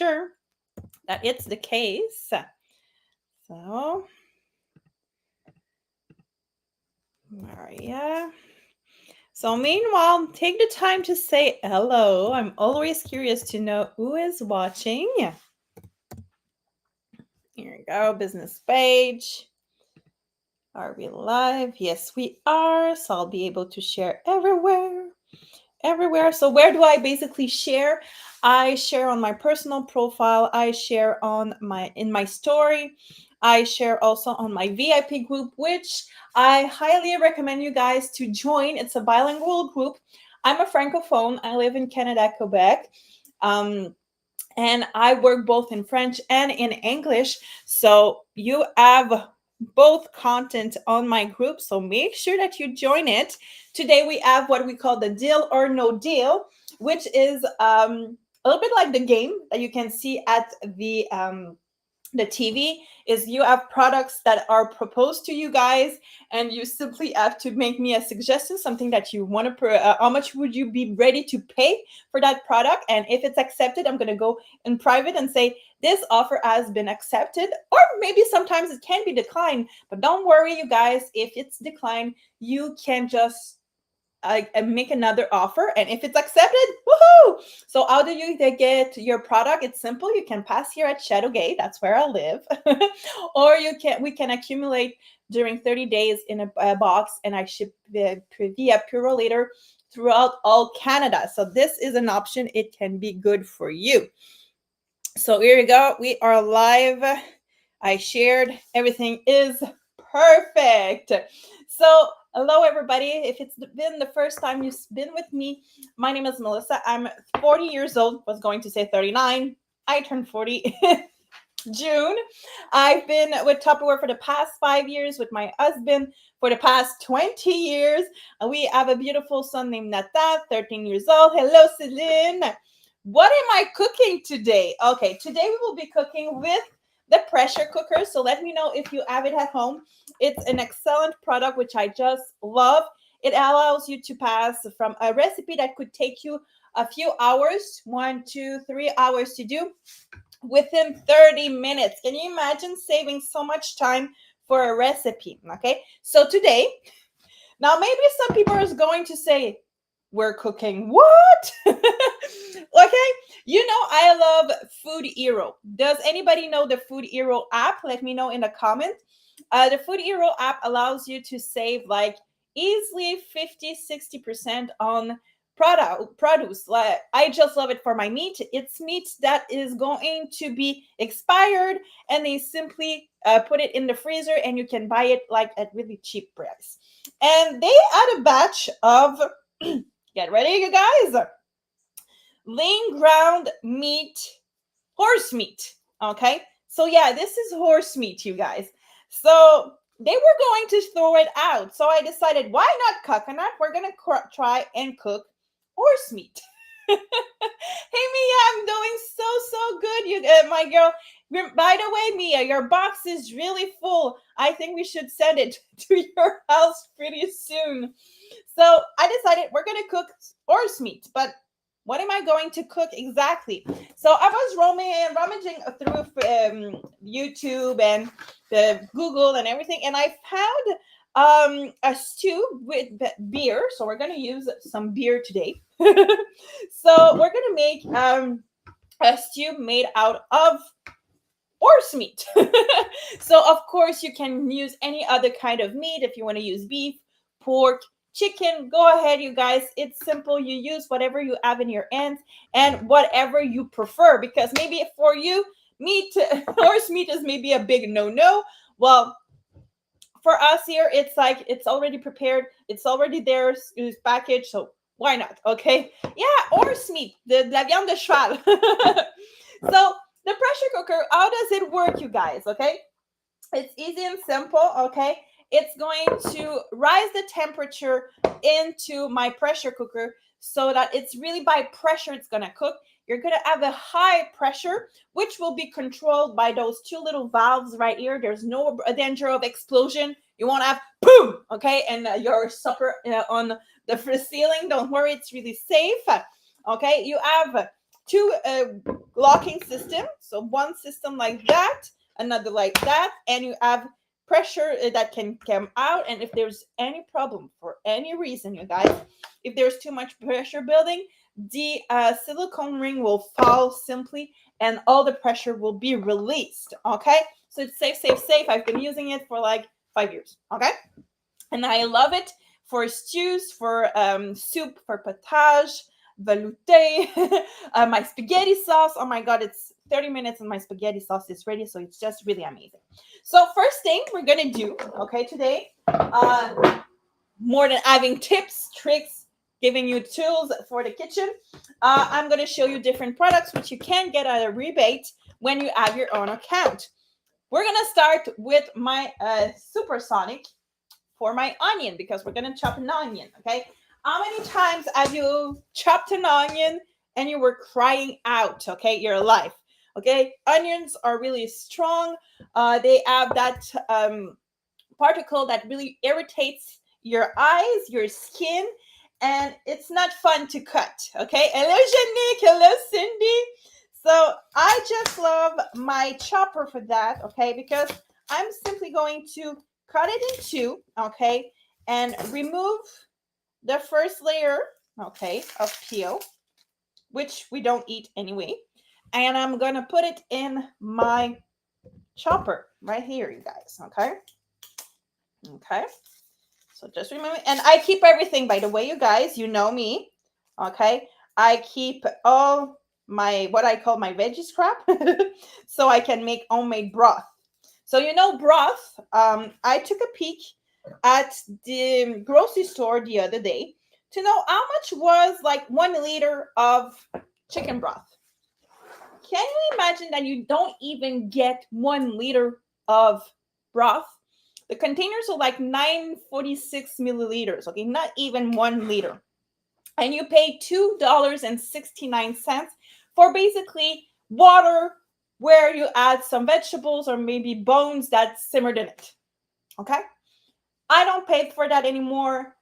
sure that it's the case. So, Maria. So, meanwhile, take the time to say hello. I'm always curious to know who is watching. Here we go, business page. Are we live? Yes, we are. So, I'll be able to share everywhere. So where do I basically share? I share on my personal profile. I share on in my story. I share also on my VIP group, which I highly recommend you guys to join. It's a bilingual group. I'm a francophone. I live in Canada, Quebec. And I work both in French and in English. So you have both content on my group. So make sure that you join it. Today we have what we call the deal or no deal, which is a little bit like the game that you can see at the TV. Is you have products that are proposed to you guys, and you simply have to make me a suggestion, something that you want to, how much would you be ready to pay for that product? And if it's accepted, I'm going to go in private and say, this offer has been accepted, or maybe sometimes it can be declined, but don't worry, you guys, if it's declined, you can just make another offer, and if it's accepted, woohoo! So how do you get your product? It's simple. You can pass here at Shadowgate, that's where I live, or we can accumulate during 30 days in a box, and I ship via Purolator throughout all Canada. So this is an option. It can be good for you. So here we go. We are live. I shared. Everything is perfect. So hello, everybody. If it's been the first time you've been with me, my name is Melissa. I'm 40 years old. Was going to say 39. I turned 40 June. I've been with Tupperware for the past 5 years, with my husband for the past 20 years. We have a beautiful son named Nathan, 13 years old. Hello, Celine. What am I cooking today? Okay, today we will be cooking with the pressure cooker. So let me know if you have it at home. It's an excellent product, which I just love. It allows you to pass from a recipe that could take you a few hours, 1, 2, 3 hours to do, within 30 minutes. Can you imagine saving so much time for a recipe? Okay, so today, now maybe some people are going to say, we're cooking what? Okay, you know I love Food Hero. Does anybody know the Food Hero app? Let me know in the comment. The Food Hero app allows you to save like easily 50-60% on produce. Like, I just love it for my meat. It's meat that is going to be expired, and they simply put it in the freezer, and you can buy it like at really cheap price. And they add a batch of get ready, you guys, lean ground meat, horse meat. Okay, so yeah, this is horse meat, you guys. So they were going to throw it out, so I decided, why not coconut? We're gonna try and cook horse meat. Hey Mia, I'm doing so good. You, my girl. By the way, Mia, your box is really full. I think we should send it to your house pretty soon. So I decided we're gonna cook horse meat, but what am I going to cook exactly? So I was rummaging through YouTube and the Google and everything, and I found a stew with beer. So we're gonna use some beer today. So we're gonna make a stew made out of horse meat. So of course you can use any other kind of meat. If you want to use beef, pork, chicken, go ahead, you guys. It's simple. You use whatever you have in your hands and whatever you prefer, because maybe for you, horse meat is maybe a big no. Well, for us here, it's like it's already prepared, it's already there, it's packaged, so why not? Okay, yeah, horse meat, de la viande de cheval. So the pressure cooker, how does it work, you guys? Okay, it's easy and simple. Okay, it's going to rise the temperature into my pressure cooker so that it's really by pressure it's going to cook. You're going to have a high pressure, which will be controlled by those two little valves right here. There's no danger of explosion. You won't have boom, okay, and your supper on the ceiling. Don't worry, it's really safe. Okay, you have two locking system. So one system like that, another like that, and you have pressure that can come out. And if there's any problem for any reason, you guys, if there's too much pressure building, the silicone ring will fall simply, and all the pressure will be released. Okay, so it's safe, safe, safe. I've been using it for like 5 years. Okay, and I love it for stews, for soup, for potage, velouté, my spaghetti sauce. Oh my god, it's 30 minutes and my spaghetti sauce is ready, so it's just really amazing. So first thing we're gonna do, okay, today, more than having tips, tricks, giving you tools for the kitchen, I'm gonna show you different products which you can get at a rebate when you have your own account. We're gonna start with my supersonic for my onion, because we're gonna chop an onion. Okay, how many times have you chopped an onion and you were crying out? Okay, your life. Okay, onions are really strong. They have that particle that really irritates your eyes, your skin, and it's not fun to cut. Okay, hello Janique, hello Cindy. So I just love my chopper for that. Okay, because I'm simply going to cut it in two. Okay, and remove the first layer, okay, of peel, which we don't eat anyway, and I'm gonna put it in my chopper right here, you guys. Okay, so just remove it. And I keep everything, by the way, you guys, you know me. Okay, I keep all my, what I call my veggie scrap, so I can make homemade broth. So you know broth, I took a peek at the grocery store the other day to know how much was like 1 liter of chicken broth. Can you imagine that you don't even get 1 liter of broth? The containers are like 946 milliliters, okay, not even 1 liter. And you pay $2.69 for basically water where you add some vegetables or maybe bones that simmered in it. Okay? I don't pay for that anymore.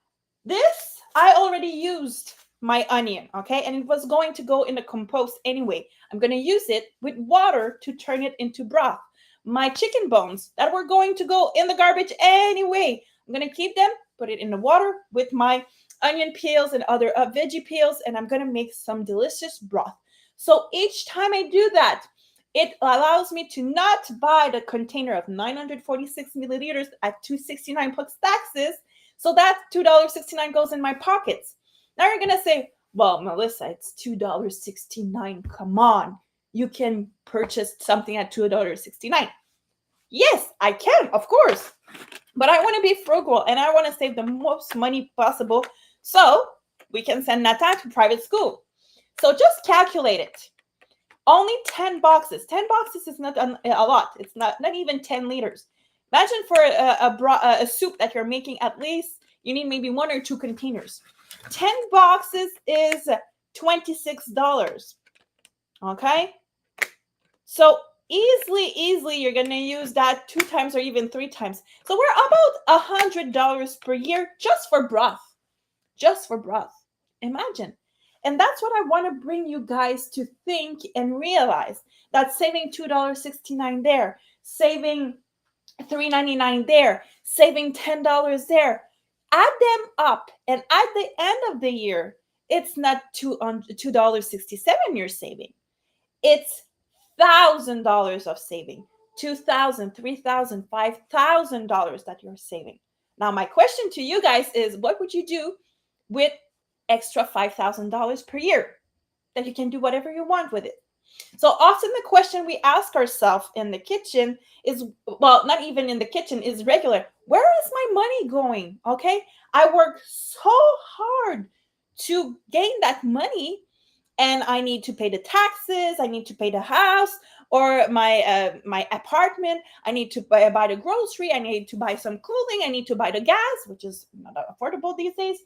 This, I already used my onion, okay? And it was going to go in the compost anyway. I'm going to use it with water to turn it into broth. My chicken bones that were going to go in the garbage anyway, I'm going to keep them, put it in the water with my onion peels and other veggie peels, and I'm going to make some delicious broth. So each time I do that, it allows me to not buy the container of 946 milliliters at $2.69 plus taxes. So that $2.69 goes in my pockets. Now you're going to say, well, Melissa, it's $2.69. Come on. You can purchase something at $2.69. Yes, I can, of course. But I want to be frugal and I want to save the most money possible so we can send Nata to private school. So just calculate it. Only 10 boxes. 10 boxes is not a lot. It's not even 10 liters. Imagine for a soup that you're making, at least you need maybe 1 or 2 containers. 10 boxes is $26. Okay? So easily, you're going to use that 2 times or even 3 times. So we're about $100 per year just for broth. Just for broth. Imagine. And that's what I want to bring you guys to think and realize, that saving $2.69 there, saving $3.99 there, saving $10 there, add them up. And at the end of the year, it's not $2.67 you're saving. It's $1,000 of saving. $2,000, $3,000, $5,000 that you're saving. Now, my question to you guys is, what would you do with extra $5,000 per year that you can do whatever you want with it? So often the question we ask ourselves in the kitchen is, well, not even in the kitchen, is regular. Where is my money going? Okay. I work so hard to gain that money, and I need to pay the taxes. I need to pay the house or my apartment. I need to buy the grocery. I need to buy some clothing. I need to buy the gas, which is not affordable these days.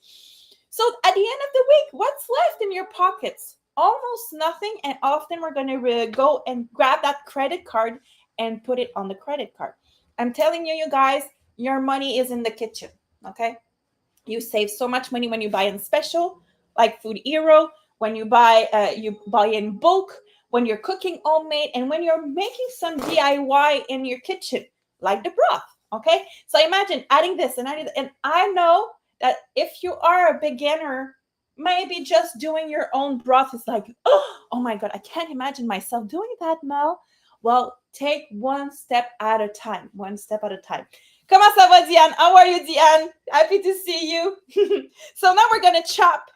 So at the end of the week, what's left in your pockets? Almost nothing. And often we're going to go and grab that credit card and put it on the credit card. I'm telling you guys, your money is in the kitchen. Okay. You save so much money when you buy in special, like Food Hero, when you buy in bulk, when you're cooking homemade, and when you're making some DIY in your kitchen, like the broth. Okay, so imagine adding this and adding, and I know that if you are a beginner, maybe just doing your own broth is like, oh my God, I can't imagine myself doing that, Mel. Well, take one step at a time, one step at a time. Comment ça va, Diane? How are you, Diane? Happy to see you. So now we're going to chop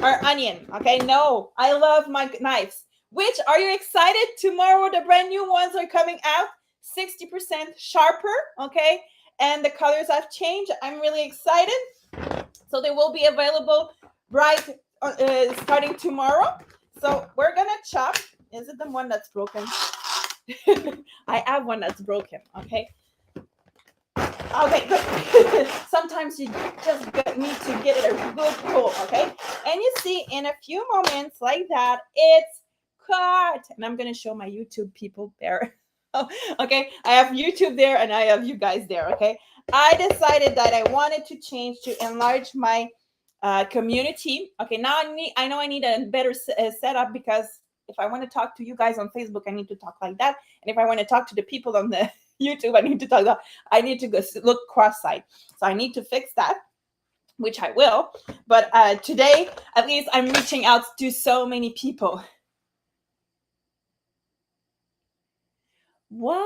our onion. Okay, no, I love my knives. Which, are you excited? Tomorrow the brand new ones are coming out, 60% sharper, okay? And the colors have changed. I'm really excited. So they will be available right starting tomorrow. So we're gonna chop. Is it the one that's broken? I have one that's broken, okay? Okay, good. Sometimes you just need to get it a good pull, okay? And you see, in a few moments like that, it's cut. And I'm going to show my YouTube people there. Okay, I have YouTube there and I have you guys there, okay? I decided that I wanted to change to enlarge my community. Okay, now I know I need a better setup, because if I want to talk to you guys on Facebook, I need to talk like that. And if I want to talk to the people on the YouTube, I need to talk about, I need to go look cross-site. So I need to fix that, which I will. But today, at least I'm reaching out to so many people. Wow.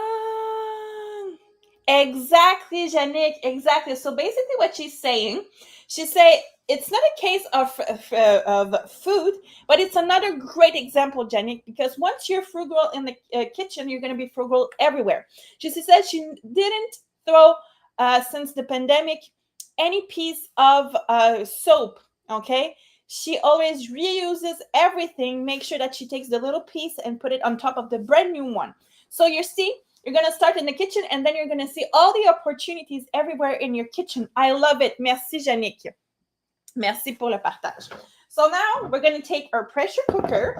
Exactly, Janik. Exactly. So basically what she's saying, it's not a case of food, but it's another great example, Janik, because once you're frugal in the kitchen, you're going to be frugal everywhere. She said she didn't throw, since the pandemic, any piece of soap, okay? She always reuses everything, make sure that she takes the little piece and put it on top of the brand new one. So you see, you're going to start in the kitchen, and then you're going to see all the opportunities everywhere in your kitchen. I love it. Merci, Jannick. Merci pour le partage. So now we're going to take our pressure cooker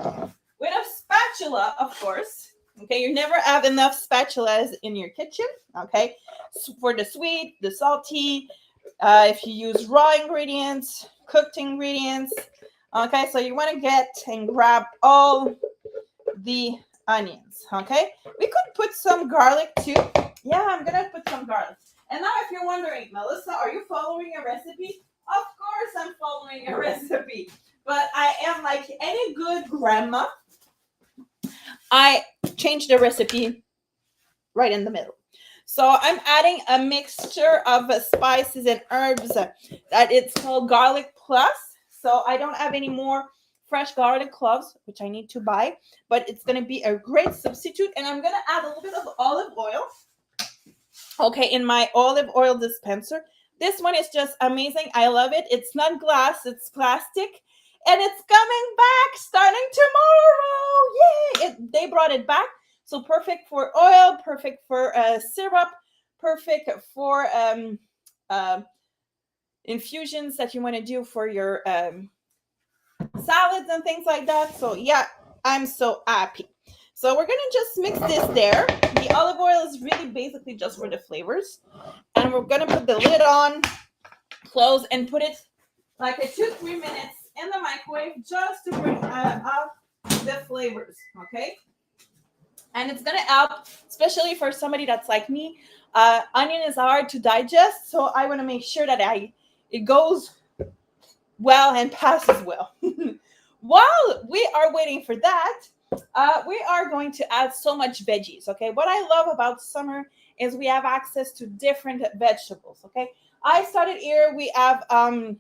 with a spatula, of course. Okay, you never have enough spatulas in your kitchen. Okay, for the sweet, the salty, if you use raw ingredients, cooked ingredients. Okay, so you want to get and grab all the onions. Okay, we could put some garlic too. Yeah, I'm gonna put some garlic. And now if you're wondering, Melissa, are you following a recipe? Of course I'm following a recipe, but I am like any good grandma, I changed the recipe right in the middle. So I'm adding a mixture of spices and herbs that it's called garlic plus. So I don't have any more fresh garlic cloves, which I need to buy, but it's going to be a great substitute. And I'm going to add a little bit of olive oil. Okay, in my olive oil dispenser. This one is just amazing. I love it. It's not glass, it's plastic. And it's coming back starting tomorrow. Yay! They brought it back. So perfect for oil, perfect for syrup, perfect for infusions that you want to do for your salads and things like that. So yeah, I'm so happy. So we're going to just mix this there. The olive oil is really basically just for the flavors. And we're going to put the lid on, close, and put it like a 2-3 minutes in the microwave just to bring up the flavors, okay? And it's going to help, especially for somebody that's like me. Onion is hard to digest, so I want to make sure that it goes well and passes well. While we are waiting for that, we are going to add so much veggies, okay? What I love about summer is we have access to different vegetables, okay? I started here, we have a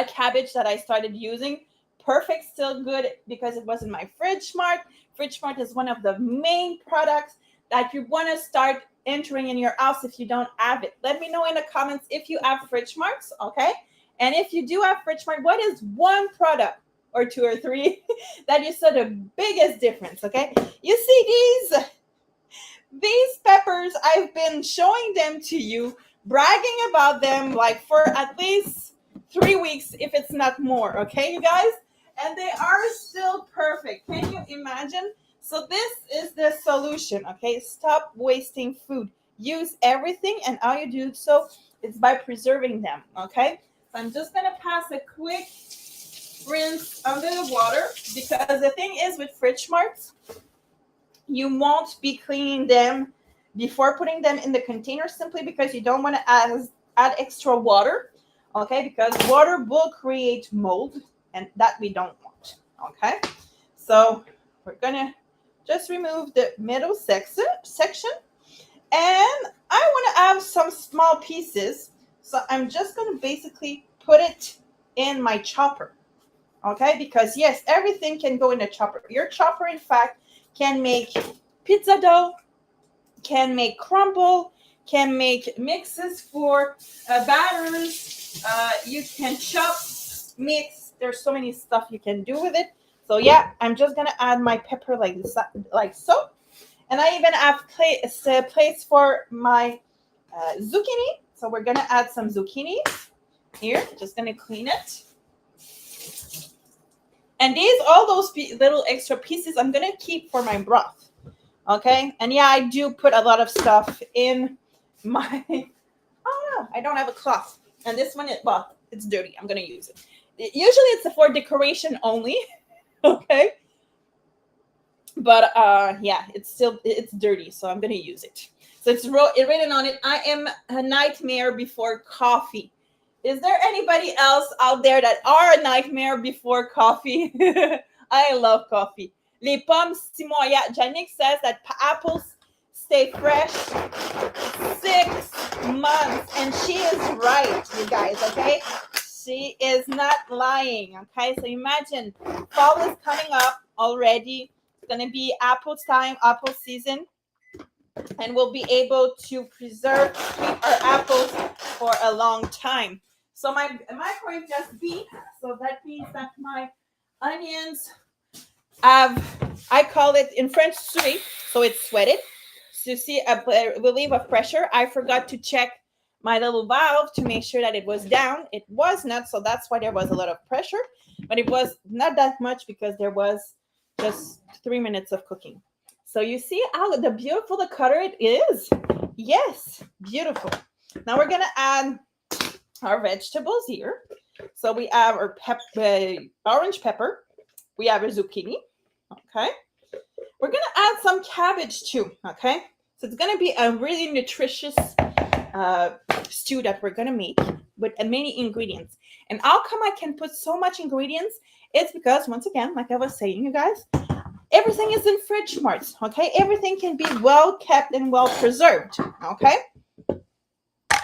cabbage that I started using. Perfect, still good because it was in my Fridge Mart. Fridge Mart is one of the main products that you want to start entering in your house if you don't have it. Let me know in the comments if you have Fridge Marts, okay? And if you do have Fridge Mart, what is one product or 2 or 3 that you saw the biggest difference, okay? You see these peppers, I've been showing them to you, bragging about them like for at least 3 weeks, if it's not more, okay, you guys? And they are still perfect. Can you imagine? So this is the solution, okay? Stop wasting food. Use everything, and how you do so is by preserving them, okay? So I'm just going to pass a quick rinse under the water, because the thing is with fridge marts, you won't be cleaning them before putting them in the container, simply because you don't want to add extra water, okay? Because water will create mold, and that we don't want, okay? So we're gonna just remove the middle section, and I want to have some small pieces, so I'm just gonna basically put it in my chopper, okay? Because yes, everything can go in a chopper. Your chopper, in fact, can make pizza dough, can make crumble, can make mixes for batters. You can chop, mix. There's so many stuff you can do with it. So yeah, I'm just gonna add my pepper like this, like so. And I even have place for my zucchini. So we're gonna add some zucchini here. Just gonna clean it. And all those little extra pieces, I'm gonna keep for my broth. Okay, and yeah, I do put a lot of stuff in my. Oh no, I don't have a cloth, and this one, it's dirty. I'm gonna use it. Usually, it's for decoration only. Okay, but yeah, it's dirty, so I'm gonna use it. So it's written on it. I am a nightmare before coffee. Is there anybody else out there that are a nightmare before coffee? I love coffee. Les pommes 6 mois. Yeah, Janik says that apples stay fresh 6 months. And she is right, you guys, okay? She is not lying, okay? So imagine, fall is coming up already. It's going to be apple time, apple season. And we'll be able to keep our apples for a long time. So my microwave just beat. So that means that my onions I call it in French sué, so it's sweated. So you see a relief of pressure. I forgot to check my little valve to make sure that it was down. It was not, so that's why there was a lot of pressure, but it was not that much because there was just 3 minutes of cooking. So you see how beautiful the color it is? Yes, beautiful. Now we're gonna add our vegetables here. So we have our orange pepper. We have our zucchini. Okay. We're going to add some cabbage too. Okay. So it's going to be a really nutritious stew that we're going to make with many ingredients. And how come I can put so much ingredients? It's because, once again, like I was saying, you guys, everything is in fridge marts. Okay. Everything can be well kept and well preserved. Okay.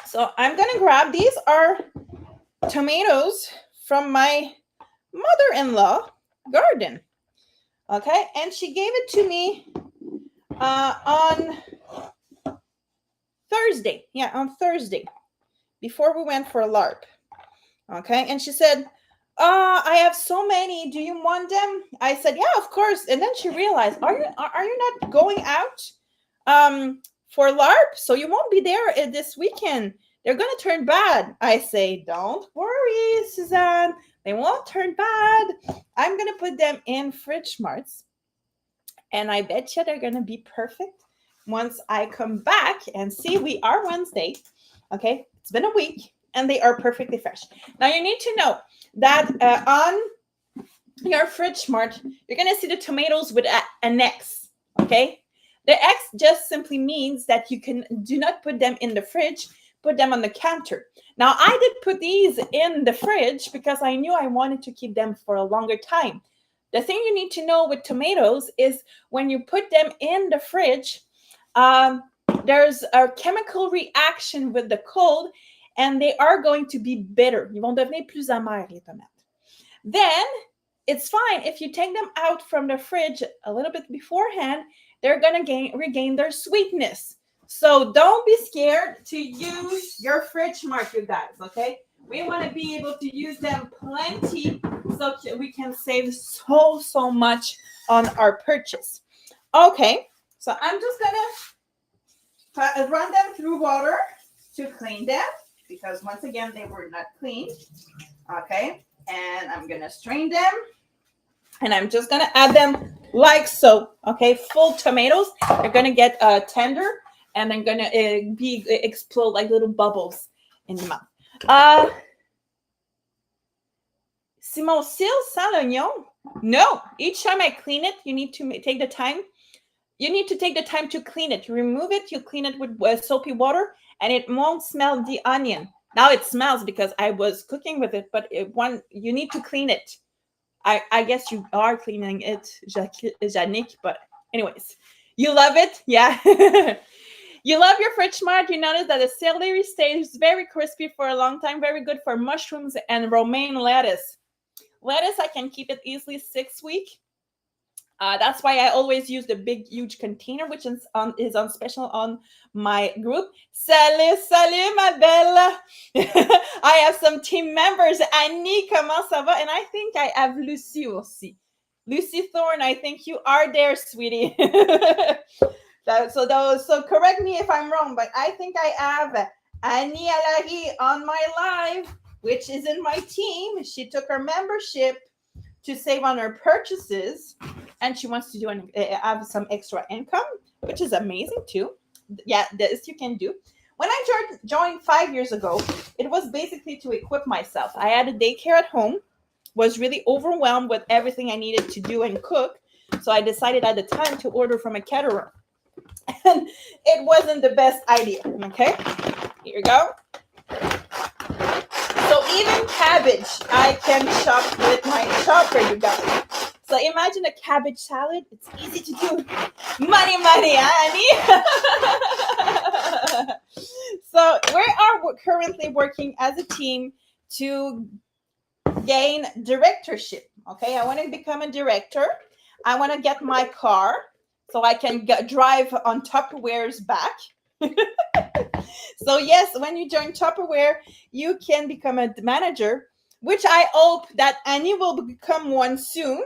So I'm going to grab, these are tomatoes from my mother-in-law garden. Okay, and she gave it to me on Thursday. Yeah, on Thursday, before we went for a LARP. Okay, and she said, I have so many. Do you want them? I said, yeah, of course. And then she realized, are you not going out for LARP? So you won't be there this weekend. They're going to turn bad. I say, don't worry, Suzanne. They won't turn bad. I'm going to put them in fridge marts. And I bet you they're going to be perfect once I come back and see. We are Wednesday. Okay. It's been a week and they are perfectly fresh. Now you need to know that on your fridge mart, you're going to see the tomatoes with an X. Okay. The X just simply means that you do not put them in the fridge, put them on the counter. Now, I did put these in the fridge because I knew I wanted to keep them for a longer time. The thing you need to know with tomatoes is when you put them in the fridge, there's a chemical reaction with the cold, and they are going to be bitter. Ils vont devenir plus amers, les tomates. Then, it's fine if you take them out from the fridge a little bit beforehand, they're going to regain their sweetness. So don't be scared to use your fridge mart, you guys, okay? We want to be able to use them plenty so we can save so much on our purchase. Okay, so I'm just going to run them through water to clean them because, once again, they were not clean. Okay, and I'm going to strain them. And I'm just going to add them like so. Okay, full tomatoes. They're going to get tender. And they're going to explode like little bubbles in the mouth. Si mon cil sent l'oignon? No. Each time I clean it, you need to take the time. You need to take the time to clean it. You remove it, you clean it with soapy water, and it won't smell the onion. Now it smells because I was cooking with it, but you need to clean it. I guess you are cleaning it, Janik, but anyways. You love it? Yeah. You love your fridge mart. You notice that the celery stays very crispy for a long time. Very good for mushrooms and romaine lettuce. Lettuce, I can keep it easily 6 weeks. That's why I always use the big, huge container, which is on special on my group. Salut, salut, ma belle. I have some team members. Annie, comment ça va? And I think I have Lucy aussi. Lucy Thorne, I think you are there, sweetie. So correct me if I'm wrong, but I think I have Annie Alari on my live, which is in my team. She took her membership to save on her purchases, and she wants to have some extra income, which is amazing too. Yeah, this you can do. When I joined 5 years ago, it was basically to equip myself. I had a daycare at home, was really overwhelmed with everything I needed to do and cook, so I decided at the time to order from a caterer. And it wasn't the best idea. Okay, here you go. So even cabbage, I can chop with my chopper, you guys. So imagine a cabbage salad. It's easy to do. Money, honey. So we are currently working as a team to gain directorship. Okay, I want to become a director. I want to get my car so I can drive on Tupperware's back. So yes, when you join Tupperware, you can become a manager, which I hope that Annie will become one soon.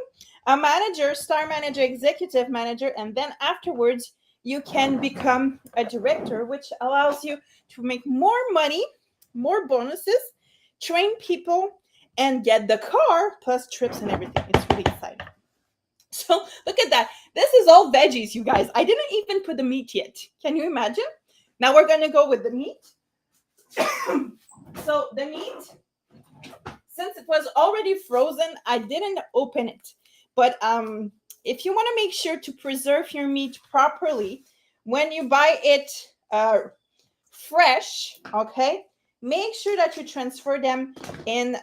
A manager, star manager, executive manager, and then afterwards you can become a director, which allows you to make more money, more bonuses, train people, and get the car plus trips and everything. It's really exciting. So look at that. This is all veggies, you guys. I didn't even put the meat yet. Can you imagine? Now we're going to go with the meat. So the meat, since it was already frozen, I didn't open it. But if you want to make sure to preserve your meat properly, when you buy it fresh, okay, make sure that you transfer them in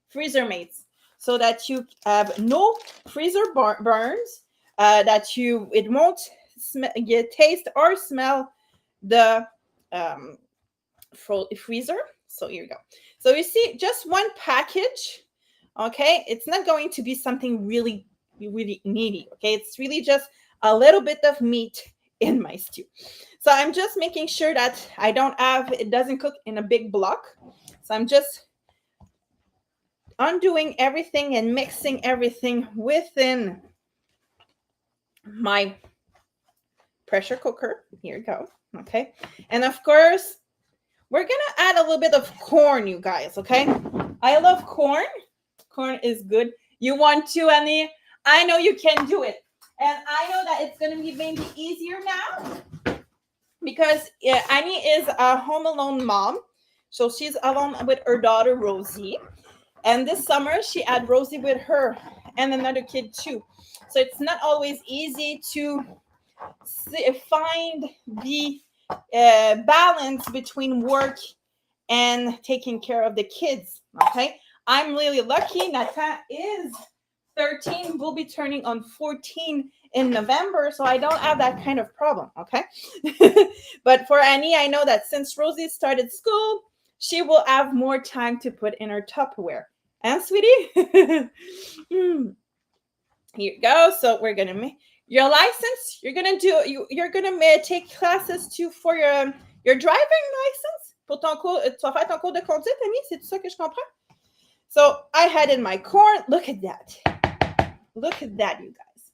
freezer mates so that you have no freezer burns, that it won't taste or smell the freezer. So here you go. So you see, just one package. Okay, it's not going to be something really needy. Okay, it's really just a little bit of meat in my stew. So I'm just making sure that it doesn't cook in a big block. So I'm just undoing everything and mixing everything within my pressure cooker. Here you go. Okay, and of course we're gonna add a little bit of corn, you guys. Okay, I love corn. Corn is good. You want to, Annie? I know you can do it. And I know that it's going to be maybe easier now because Annie is a home alone mom. So she's alone with her daughter, Rosie. And this summer, she had Rosie with her and another kid too. So it's not always easy to find the balance between work and taking care of the kids. Okay. I'm really lucky. Nathan is 13, will be turning on 14 in November, so I don't have that kind of problem, okay? But for Annie, I know that since Rosie started school, she will have more time to put in her Tupperware. And sweetie? Here you go. So we're going to make your license. You're going to take classes too for your driving license. Pour ton cours, tu vas faire ton cours de conduite, Annie? C'est tout ça que je comprends? So I had in my corn. Look at that. Look at that, you guys.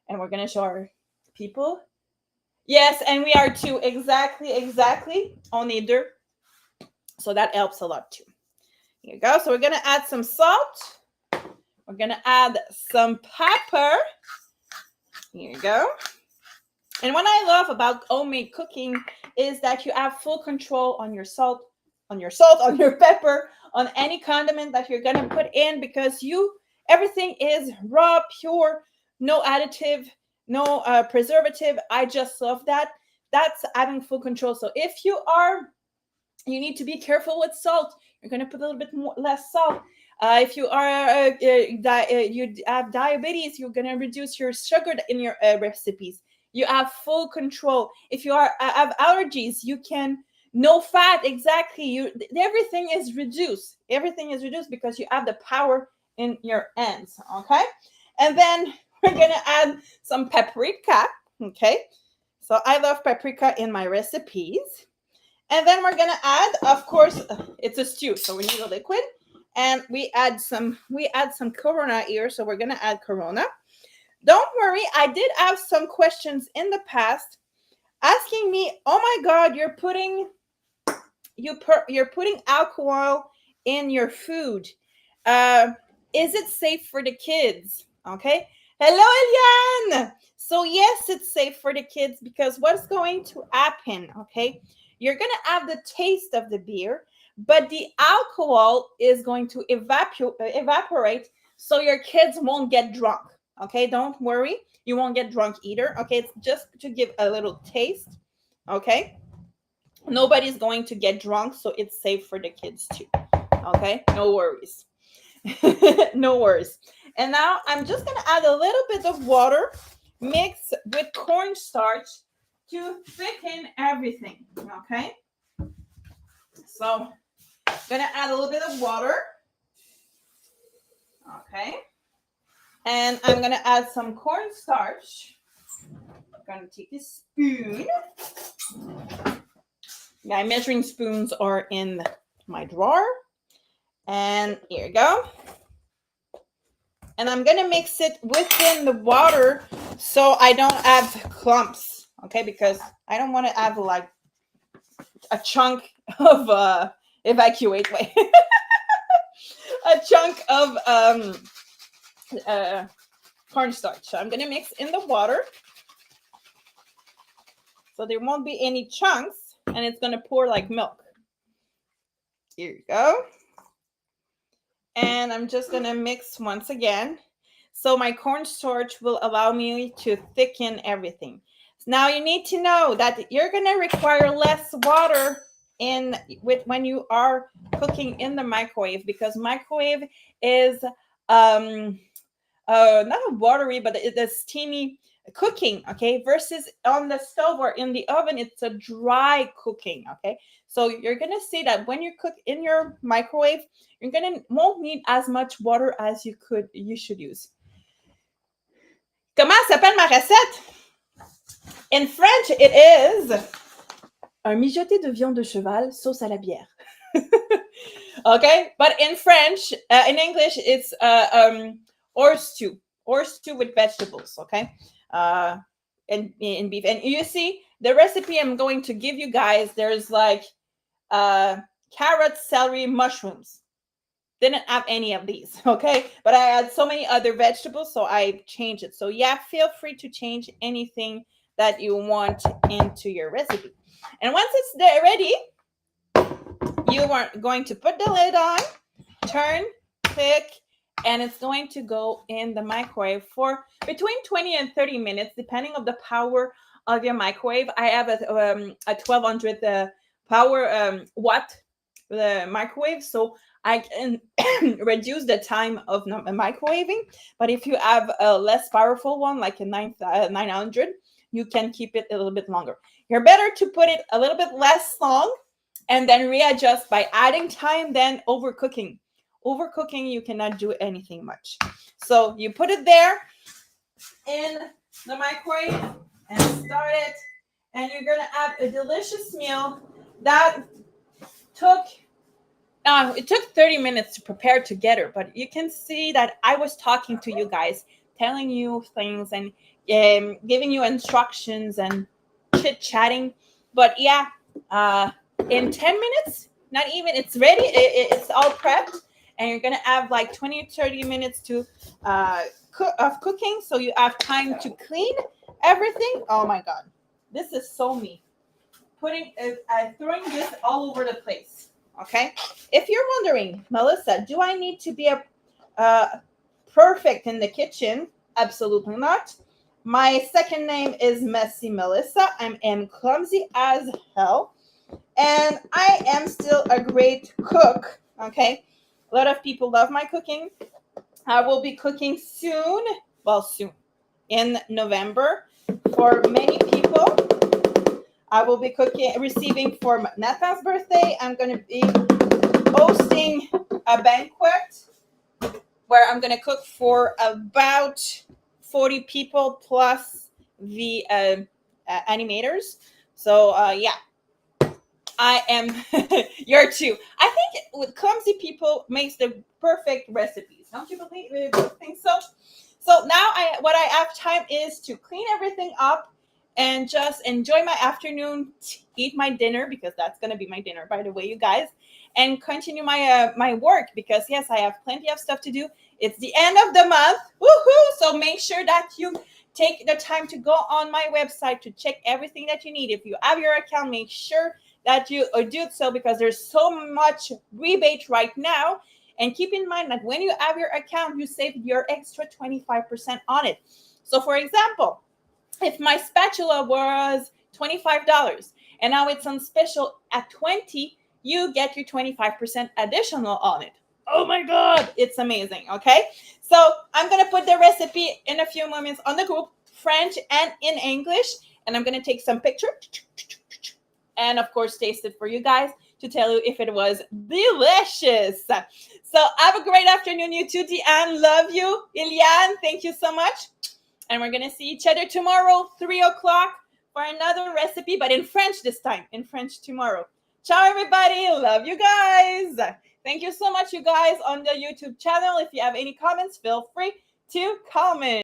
And we're going to show our people. Yes, and we are too. Exactly. On either. So that helps a lot too. Here you go. So we're going to add some salt. We're going to add some pepper. Here you go. And what I love about homemade cooking is that you have full control on your salt, on your salt, on your pepper, on any condiment that you're gonna put in, because everything is raw, pure, no additive, no preservative. I just love that. That's having full control. So if you need to be careful with salt. You're going to put a little bit less salt. If you you have diabetes, you're going to reduce your sugar in your recipes. You have full control. If you have allergies, you can no fat. Exactly. Everything is reduced. Everything is reduced because you have the power in your hands. Okay, and then we're going to add some paprika. Okay, so I love paprika in my recipes. And then we're gonna add, of course, it's a stew, so we need a liquid. And we add some Corona here, so we're gonna add Corona. Don't worry, I did have some questions in the past asking me, "Oh my God, you're putting alcohol in your food. Is it safe for the kids?" Okay. Hello, Eliane. So yes, it's safe for the kids because what's going to happen? Okay, you're gonna have the taste of the beer, but the alcohol is going to evaporate, so your kids won't get drunk. Okay, don't worry, you won't get drunk either. Okay, it's just to give a little taste. Okay, nobody's going to get drunk, so it's safe for the kids too. Okay, no worries. No worries. And now I'm just gonna add a little bit of water mixed with cornstarch to thicken everything. Okay, so I'm gonna add a little bit of water. Okay, and I'm gonna add some cornstarch. I'm gonna take this spoon. My measuring spoons are in my drawer. And here you go. And I'm going to mix it within the water so I don't have clumps, okay? Because I don't want to have like a chunk of evacuate way. A chunk of cornstarch. So I'm going to mix in the water so there won't be any chunks, and it's going to pour like milk. Here you go. And I'm just going to mix once again. So my cornstarch will allow me to thicken everything. Now you need to know that you're going to require less water when you are cooking in the microwave, because microwave is not a watery, but it's a steamy cooking, okay, versus on the stove or in the oven, it's a dry cooking, okay? So you're gonna see that when you cook in your microwave, won't need as much water as you should use. Comment s'appelle ma recette? In French, it is un mijoté de viande de cheval, sauce à la bière. Okay, but in French, in English, it's horse stew with vegetables. Okay, and beef. And you see the recipe I'm going to give you guys. There's like carrots, celery, mushrooms. Didn't have any of these, okay? But I had so many other vegetables, so I changed it. So yeah, feel free to change anything that you want into your recipe. And once it's there ready, you are going to put the lid on, turn, click, and it's going to go in the microwave for between 20 and 30 minutes, depending on the power of your microwave. I have a 1200 power watt microwave, so I can reduce the time of microwaving. But if you have a less powerful one, like a 900, you can keep it a little bit longer. You're better to put it a little bit less long and then readjust by adding time than overcooking. Overcooking, you cannot do anything much. So you put it there in the microwave and start it. And you're going to have a delicious meal that it took 30 minutes to prepare together, but you can see that I was talking to you guys, telling you things and giving you instructions and chit-chatting. But yeah, in 10 minutes, not even, it's ready. It's all prepped. And you're going to have like 20, 30 minutes of cooking. So you have time to clean everything. Oh my God. This is so me. Throwing this all over the place. Okay. If you're wondering, Melissa, do I need to be a perfect in the kitchen? Absolutely not. My second name is Messy Melissa. I am clumsy as hell. And I am still a great cook. Okay. A lot of people love my cooking. I will be cooking soon. Well, soon. In November. For many people, I will be cooking, receiving for Nathan's birthday. I'm going to be hosting a banquet where I'm going to cook for about 40 people plus the animators. So, yeah, I am your two. I think with clumsy people makes the perfect recipes. Don't you believe? Think so? So now what I have time is to clean everything up and just enjoy my afternoon, eat my dinner because that's gonna be my dinner, by the way, you guys, and continue my work because yes, I have plenty of stuff to do. It's the end of the month, woohoo! So make sure that you take the time to go on my website to check everything that you need. If you have your account, make sure that you do so because there's so much rebate right now. And keep in mind that when you have your account, you save your extra 25% on it. So for example, if my spatula was $25 and now it's on special at 20, you get your 25% additional on it. Oh my God, it's amazing. Okay. So I'm going to put the recipe in a few moments on the group, French and in English. And I'm going to take some pictures and of course taste it for you guys to tell you if it was delicious. So have a great afternoon, you two. Deanne, love you. Iliane, thank you so much. And we're going to see each other tomorrow, 3 o'clock, for another recipe, but in French this time. In French tomorrow. Ciao, everybody. Love you guys. Thank you so much, you guys, on the YouTube channel. If you have any comments, feel free to comment.